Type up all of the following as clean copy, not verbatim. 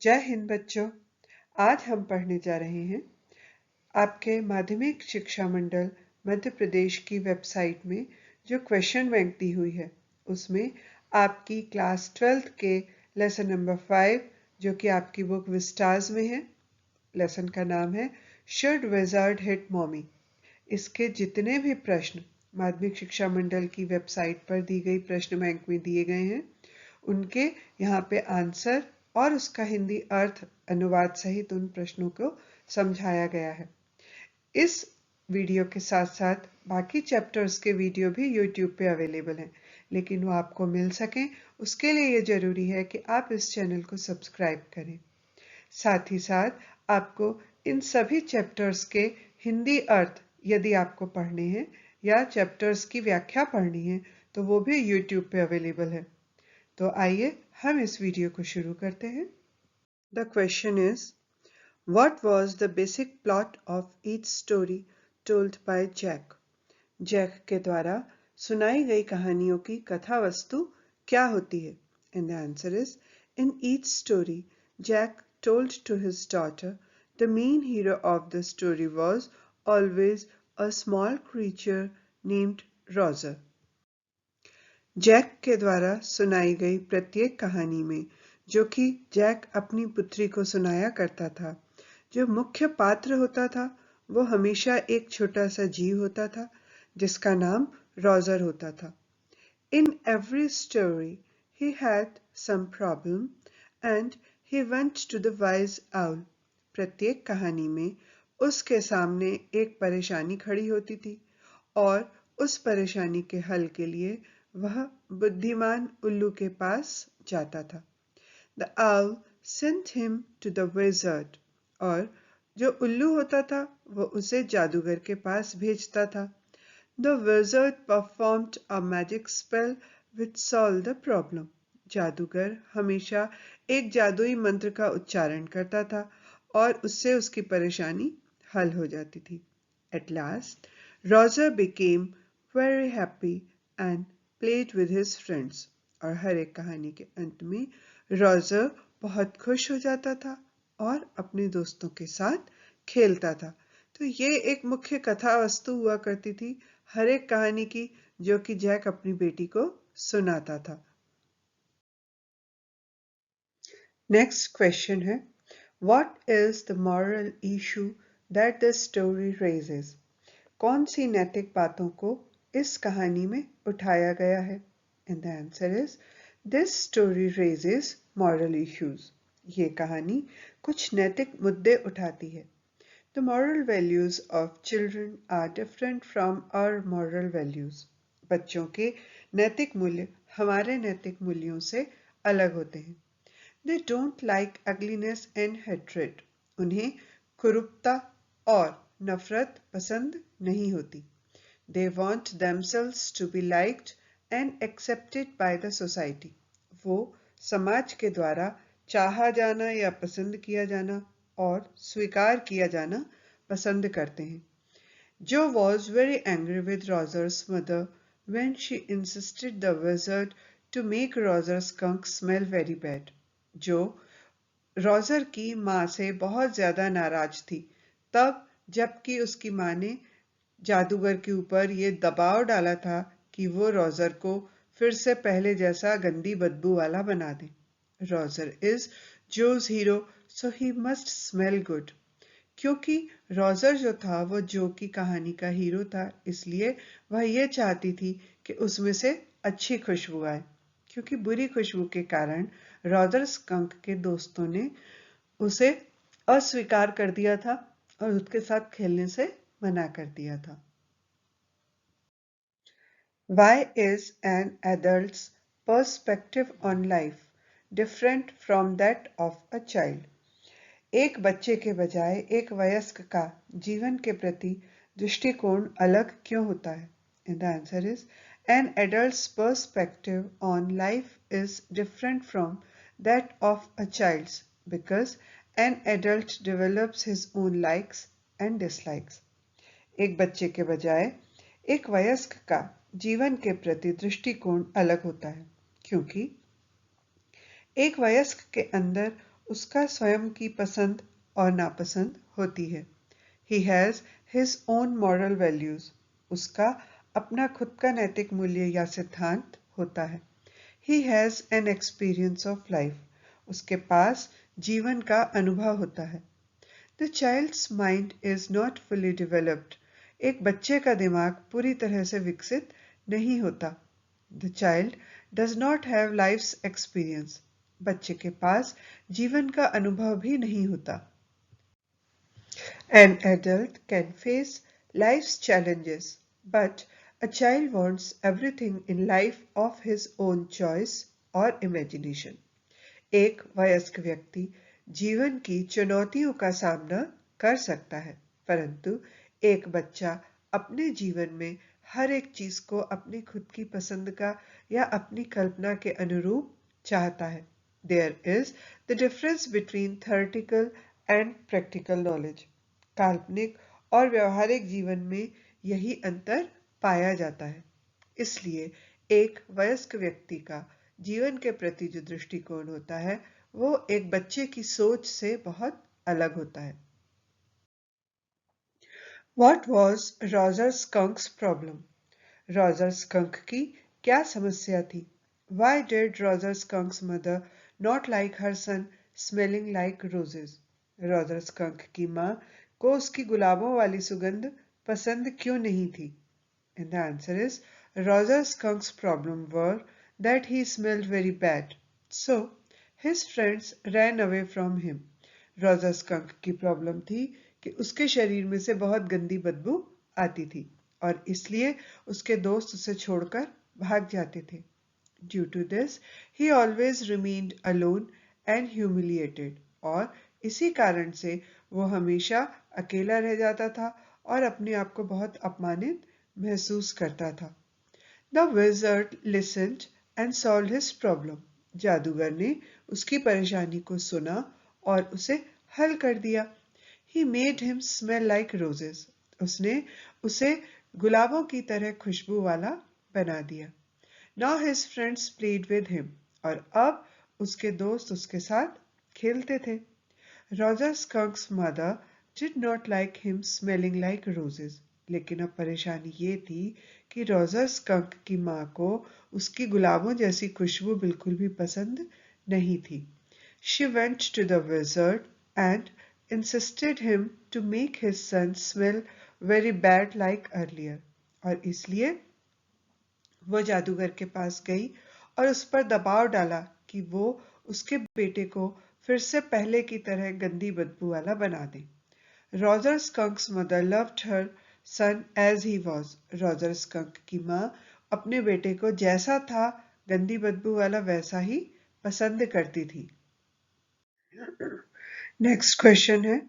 जय हिंद बच्चों। आज हम पढ़ने जा रहे हैं आपके माध्यमिक शिक्षा मंडल मध्य प्रदेश की वेबसाइट में जो क्वेश्चन बैंक दी हुई है उसमें आपकी क्लास 12th के लेसन नंबर 5 जो कि आपकी बुक विस्टार्स में है। लेसन का नाम है शुड विजार्ड हिट मॉमी। इसके जितने भी प्रश्न माध्यमिक शिक्षा मंडल की वेबसाइट पर दी गई प्रश्न बैंक में दिए गए हैं उनके यहाँ पे आंसर और उसका हिंदी अर्थ अनुवाद सहित उन प्रश्नों को समझाया गया है। इस वीडियो के साथ साथ बाकी चैप्टर्स के वीडियो भी YouTube पे अवेलेबल हैं, लेकिन वो आपको मिल सकें उसके लिए ये ज़रूरी है कि आप इस चैनल को सब्सक्राइब करें। साथ ही साथ आपको इन सभी चैप्टर्स के हिंदी अर्थ यदि आपको पढ़ने हैं या चैप्टर्स की व्याख्या पढ़नी है तो वो भी YouTube पे अवेलेबल है। तो आइए हम इस वीडियो को शुरू करते हैं। The question is what was the basic plot of each story told by Jack. Jack के द्वारा सुनाई गई कहानियों की कथा वस्तु क्या होती है? And the answer is in each story Jack told to his daughter the main hero of the story was always a small creature named Roger. Jack के द्वारा सुनाई गई प्रत्येक कहानी में जो कि जैक अपनी पुत्री को सुनाया करता था, जो मुख्य पात्र होता था वो हमेशा एक छोटा सा जीव होता था जिसका नाम रॉजर होता था। In every story he had some problem and he went to the wise owl. प्रत्येक कहानी में उसके सामने एक परेशानी खड़ी होती थी और उस परेशानी के हल के लिए वह बुद्धिमान उल्लू के पास जाता था। The owl sent him to the wizard. और जो उल्लू होता था वो उसे जादूगर के पास भेजता था। The wizard performed a magic spell which solved the problem. जादूगर हमेशा एक जादुई मंत्र का उच्चारण करता था और उससे उसकी परेशानी हल हो जाती थी। At last, Roger became very happy and played with his friends. और हर एक कहानी के अंत में रॉजर बहुत खुश हो जाता था और अपने दोस्तों के साथ खेलता था। तो ये एक मुख्य कथा वस्तु हुआ करती थी हर एक कहानी की जो कि जैक अपनी बेटी को सुनाता था। नेक्स्ट क्वेश्चन है what is the moral issue that the story raises. कौन सी नैतिक बातों को इस कहानी में उठाया गया है? And the answer is this story raises moral issues. ये कहानी कुछ नैतिक मुद्दे उठाती है। The moral values of children are different from our moral values. बच्चों के नैतिक मूल्य हमारे नैतिक मूल्यों से अलग होते हैं। They don't like ugliness and hatred. उन्हें कुरूपता और नफरत पसंद नहीं होती। They want themselves to be liked and accepted by the society. वो समाज के द्वारा चाहा जाना या पसंद किया जाना और स्वीकार किया जाना पसंद करते हैं। Joe was very angry with Roger's mother when she insisted the wizard to make Roger's skunk smell very bad. जो रॉजर की माँ से बहुत ज्यादा नाराज थी तब जबकि उसकी माँ ने जादूगर के ऊपर ये दबाव डाला था कि वो रॉजर को फिर से पहले जैसा गंदी बदबू वाला बना दे। Roger is Joe's hero so he must smell good. क्योंकि रॉजर जो था वो जो की कहानी का हीरो था इसलिए वह ये चाहती थी कि उसमें से अच्छी खुशबू आए, क्योंकि बुरी खुशबू के कारण रॉजर स्कंक के दोस्तों ने उसे अस्वीकार कर दिया था और उसके साथ खेलने से मना कर दिया था। Why is an adult's perspective on life different from that of a child? एक बच्चे के बजाय एक वयस्क का जीवन के प्रति दृष्टिकोण अलग क्यों होता है? And the answer is an adult's perspective on life is different from that of a child's because an adult develops his own likes and dislikes. एक बच्चे के बजाय एक वयस्क का जीवन के प्रति दृष्टिकोण अलग होता है क्योंकि एक वयस्क के अंदर उसका स्वयं की पसंद और नापसंद होती है। He has his own moral values. उसका अपना खुद का नैतिक मूल्य या सिद्धांत होता है। He has an experience of life. उसके पास जीवन का अनुभव होता है। The child's mind is not fully developed. एक बच्चे का दिमाग पूरी तरह से विकसित नहीं होता। The child does not have life's experience. बच्चे के पास जीवन का अनुभव भी नहीं होता। An adult can face life's challenges, but a child wants everything in life of his own choice or imagination. एक वयस्क व्यक्ति जीवन की चुनौतियों का सामना कर सकता है, परंतु एक बच्चा अपने जीवन में हर एक चीज को अपनी खुद की पसंद का या अपनी कल्पना के अनुरूप चाहता है। There is the difference between theoretical and practical knowledge. काल्पनिक और व्यवहारिक जीवन में यही अंतर पाया जाता है। इसलिए एक वयस्क व्यक्ति का जीवन के प्रति जो दृष्टिकोण होता है वो एक बच्चे की सोच से बहुत अलग होता है। What was Roger Skunk's problem? Roger Skunk की क्या समस्या थी? Why did Roger Skunk's mother not like her son smelling like roses? Roger Skunk की माँ को उसकी गुलाबों वाली सुगंध पसंद क्यों नहीं थी? And the answer is Roger Skunk's problem were that he smelled very bad. So his friends ran away from him. Roger Skunk की प्रॉब्लम थी कि उसके शरीर में से बहुत गंदी बदबू आती थी और इसलिए उसके दोस्त उसे छोड़कर भाग जाते थे। Due to this, he always remained alone and humiliated. और इसी कारण से वो हमेशा अकेला रह जाता था और अपने आप को बहुत अपमानित महसूस करता था। The wizard listened and solved his problem. जादूगर ने उसकी परेशानी को सुना और उसे हल कर दिया। He made him smell like roses. उसने उसे गुलाबों की तरह खुशबू वाला बना दिया। Now his friends played with him. और अब उसके दोस्त उसके साथ खेलते थे। Roger Skunk's mother did not like him smelling like roses. लेकिन अब परेशानी ये थी कि रॉजर स्कंक की माँ को उसकी गुलाबों जैसी खुशबू बिल्कुल भी पसंद नहीं थी। She went to the wizard and insisted him to make his son smell very bad like earlier. और इसलिए वो जादूगर के पास गई और उस पर दबाव डाला कि वो उसके बेटे को फिर से पहले की तरह गंदी बदबू वाला बना दे। Roger Skunk's mother loved her son as he was. Roger Skunk की माँ अपने बेटे को जैसा था गंदी बदबू वाला वैसा ही पसंद करती थी। Next question है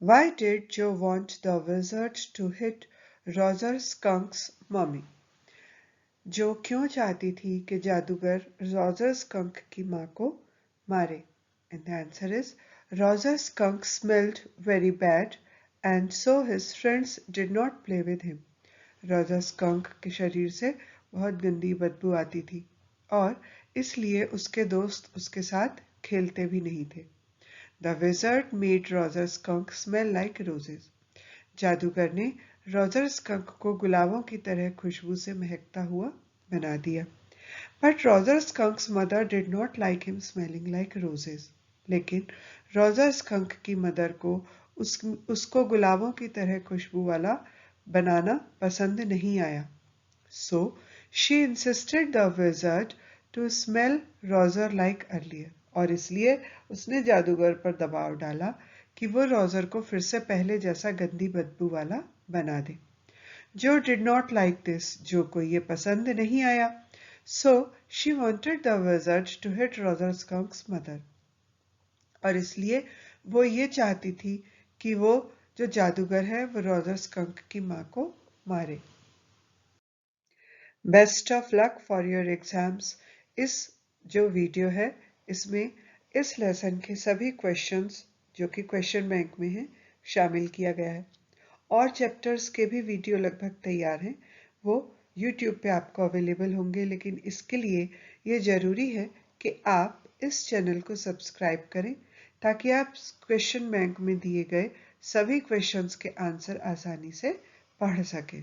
Why did Joe want the wizard to hit Roger Skunk's mommy? जो क्यों चाहती थी कि जादूगर रॉजर स्कंक की माँ को मारे? And the answer is Roger Skunk smelled very bad and so his friends did not play with him. Roger skunk के शरीर से बहुत गंदी बदबू आती थी और इसलिए उसके दोस्त उसके साथ खेलते भी नहीं थे। The wizard made Roger Skunk smell like roses. जादूगर ने रॉजर स्कंक को गुलाबों की तरह खुशबू से महकता हुआ बना दिया। But Roger Skunk's mother did not like him smelling like roses. लेकिन रॉजर स्कंक की मदर को उसको गुलाबों की तरह खुशबू वाला बनाना पसंद नहीं आया। So she insisted the wizard to smell Roger like earlier. और इसलिए उसने जादूगर पर दबाव डाला कि वो रॉजर को फिर से पहले जैसा गंदी बदबू वाला बना दे। जो did not like this, जो को ये पसंद नहीं आया। So she wanted the wizard to hit Roger Skunk's mother. और इसलिए वो ये चाहती थी कि वो जो जादूगर है वो रॉजर स्कंक की माँ को मारे। Best of luck for your exams. इस जो वीडियो है इसमें इस लेसन के सभी क्वेश्चंस जो कि क्वेश्चन बैंक में हैं शामिल किया गया है और चैप्टर्स के भी वीडियो लगभग तैयार हैं। वो YouTube पे आपको अवेलेबल होंगे, लेकिन इसके लिए ये ज़रूरी है कि आप इस चैनल को सब्सक्राइब करें ताकि आप क्वेश्चन बैंक में दिए गए सभी क्वेश्चंस के आंसर आसानी से पढ़ सकें।